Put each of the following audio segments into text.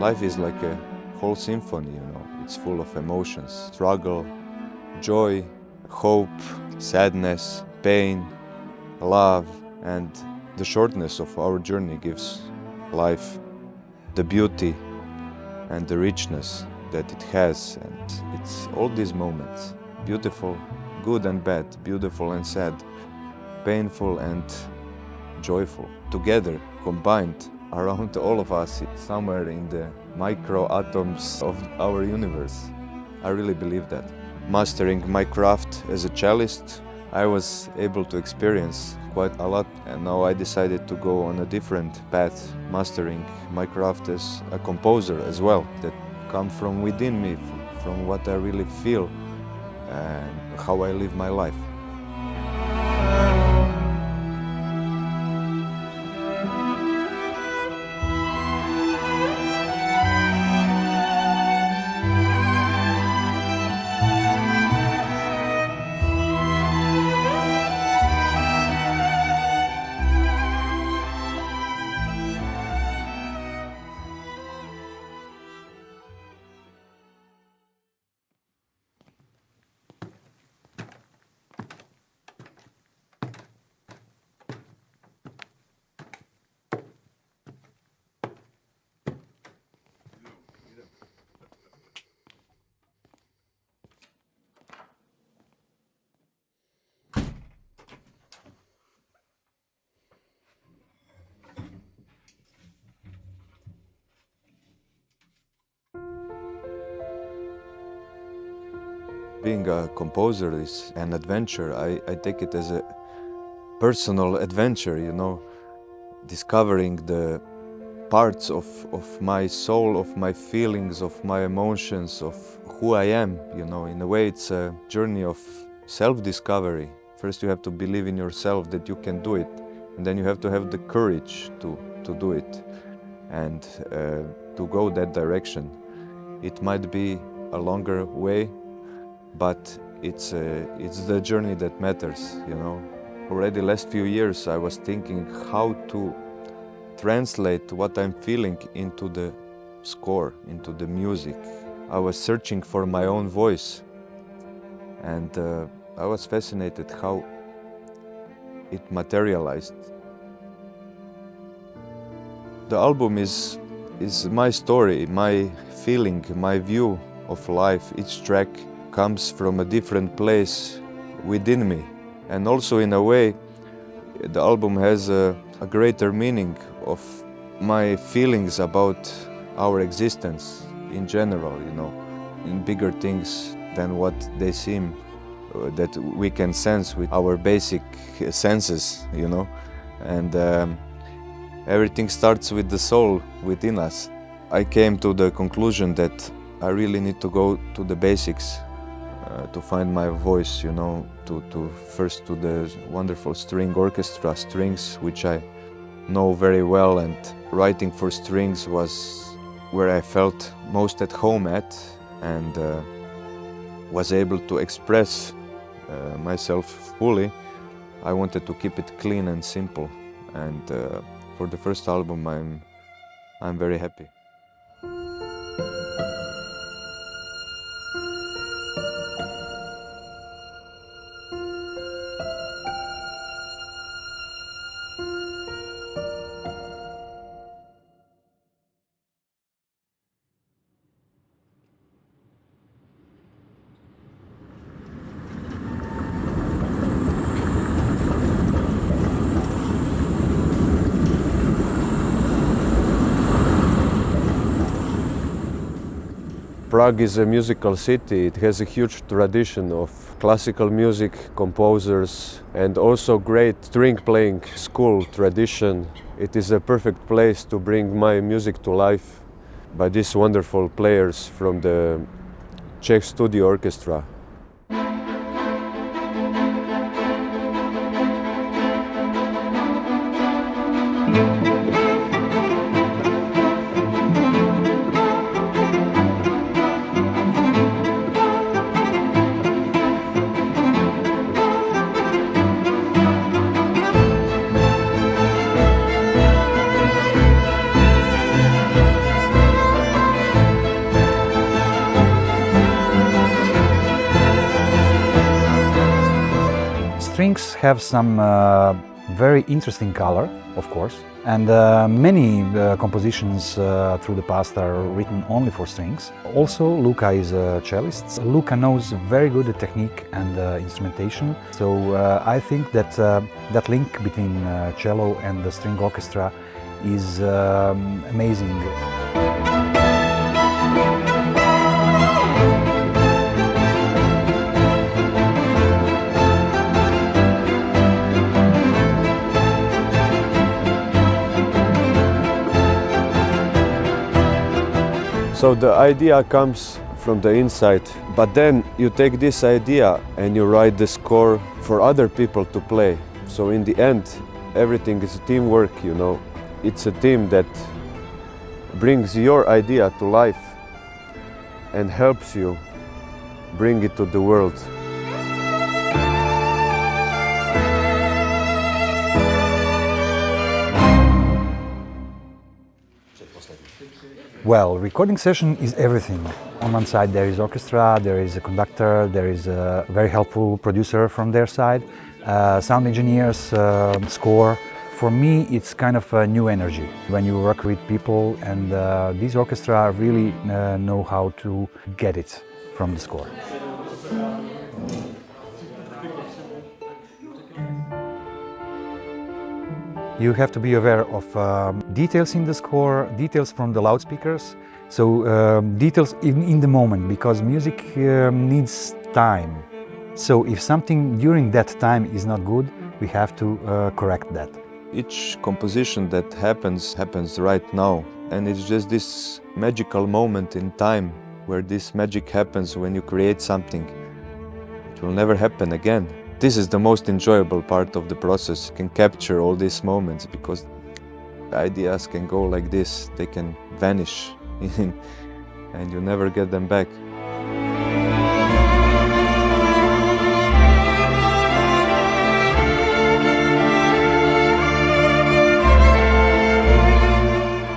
Life is like a whole symphony, you know. It's full of emotions, struggle, joy, hope, sadness, pain, love, and the shortness of our journey gives life the beauty and the richness that it has. And it's all these moments, beautiful, good and bad, beautiful and sad, painful and joyful, together, combined around all of us, somewhere in the micro atoms of our universe. I really believe that. Mastering my craft as a cellist, I was able to experience quite a lot, and now I decided to go on a different path, mastering my craft as a composer as well, that come from within me, from what I really feel and how I live my life. Being a composer is an adventure. I take it as a personal adventure, you know, discovering the parts of my soul, of my feelings, of my emotions, of who I am, you know. In a way, it's a journey of self-discovery. First you have to believe in yourself that you can do it, and then you have to have the courage to do it and to go that direction. It might be a longer way, but it's the journey that matters, you know. Already last few years I was thinking how to translate what I'm feeling into the score, into the music. I was searching for my own voice, and I was fascinated how it materialized. The album is my story, my feeling, my view of life. Each track comes from a different place within me. And also, in a way, the album has a greater meaning of my feelings about our existence in general, you know, in bigger things than what they seem, that we can sense with our basic senses, you know. And everything starts with the soul within us. I came to the conclusion that I really need to go to the basics to find my voice, you know, first to the wonderful string orchestra strings, which I know very well, and writing for strings was where I felt most at home at, and was able to express myself fully. I wanted to keep it clean and simple, and for the first album I'm very happy. Prague is a musical city. It has a huge tradition of classical music composers and also great string playing school tradition. It is a perfect place to bring my music to life by these wonderful players from the Czech studio orchestra. strings have some very interesting color, of course, and many compositions through the past are written only for strings. Also, Luka is a cellist. Luka knows very good the technique and instrumentation, so I think that that link between cello and the string orchestra is amazing. So the idea comes from the inside, but then you take this idea and you write the score for other people to play. So in the end, everything is teamwork, you know. It's a team that brings your idea to life and helps you bring it to the world. Well, recording session is everything. On one side there is orchestra, there is a conductor, there is a very helpful producer from their side, sound engineers, score. For me it's kind of a new energy when you work with people, and these orchestra really know how to get it from the score. You have to be aware of details in the score, details from the loudspeakers, so details in the moment, because music needs time. So if something during that time is not good, we have to correct that. Each composition that happens right now, and it's just this magical moment in time where this magic happens when you create something. It will never happen again. This is the most enjoyable part of the process. You can capture all these moments because ideas can go like this, they can vanish and you never get them back.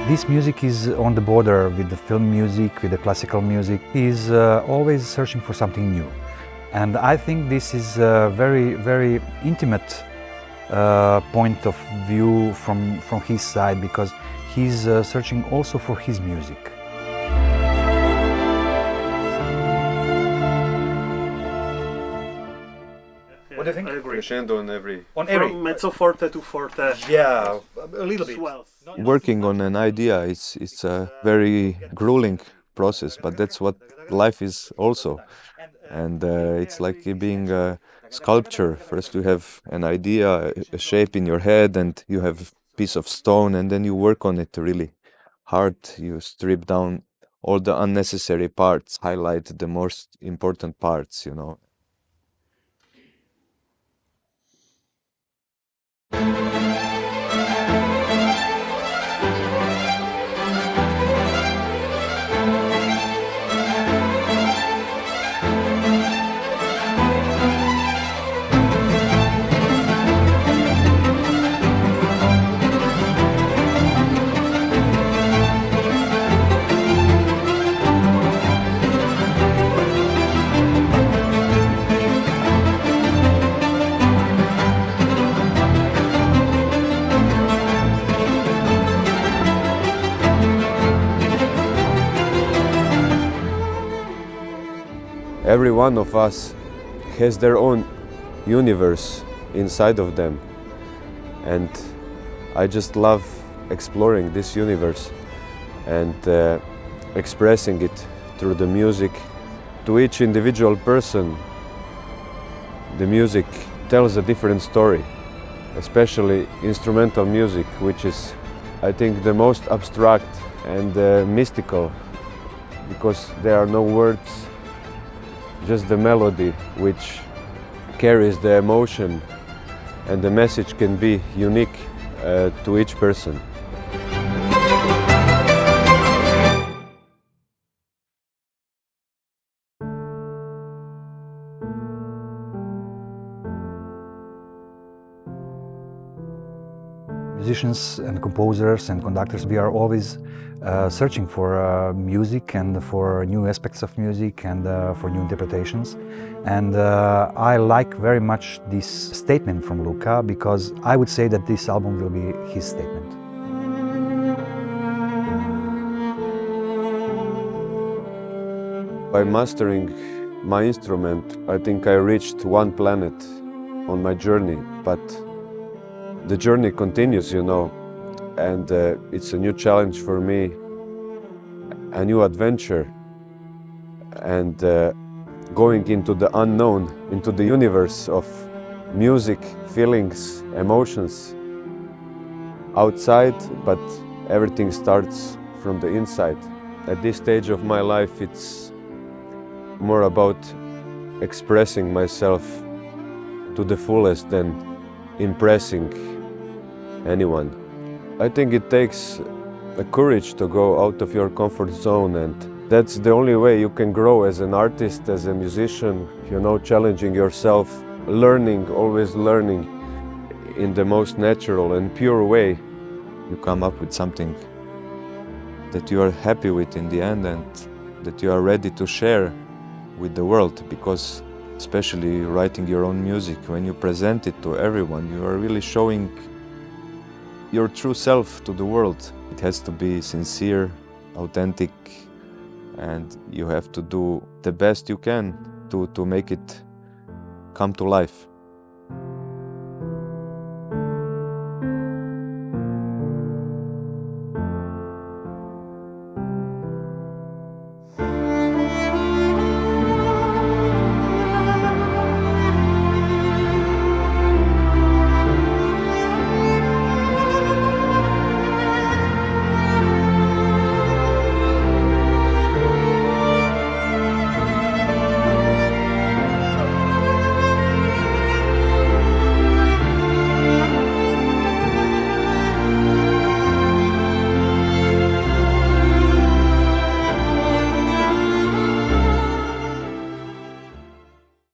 This music is on the border with the film music, with the classical music. He's always searching for something new. And I think this is a very, very intimate point of view from his side, because he's searching also for his music. What do you think? I agree. Crescendo on every... From mezzo forte to forte. Yeah, a little bit. Swells. Working on an idea, it's a very grueling process, but that's what life is also. And it's like being a sculpture. First you have an idea, a shape in your head, and you have a piece of stone, and then you work on it really hard. You strip down all the unnecessary parts, highlight the most important parts, you know. Every one of us has their own universe inside of them, and I just love exploring this universe and expressing it through the music. To each individual person, the music tells a different story, especially instrumental music, which is, I think, the most abstract and mystical, because there are no words, just the melody which carries the emotion, and the message can be unique to each person. Musicians and composers and conductors, we are always searching for music and for new aspects of music and for new interpretations. And I like very much this statement from Luka, because I would say that this album will be his statement. By mastering my instrument, I think I reached one planet on my journey, but the journey continues, you know, and it's a new challenge for me, a new adventure, and going into the unknown, into the universe of music, feelings, emotions, outside, but everything starts from the inside. At this stage of my life, it's more about expressing myself to the fullest than impressing anyone. I think it takes the courage to go out of your comfort zone, and that's the only way you can grow as an artist, as a musician, you know, challenging yourself, learning, always learning in the most natural and pure way. You come up with something that you are happy with in the end and that you are ready to share with the world, because especially writing your own music, when you present it to everyone, you are really showing your true self to the world. It has to be sincere, authentic, and you have to do the best you can to make it come to life.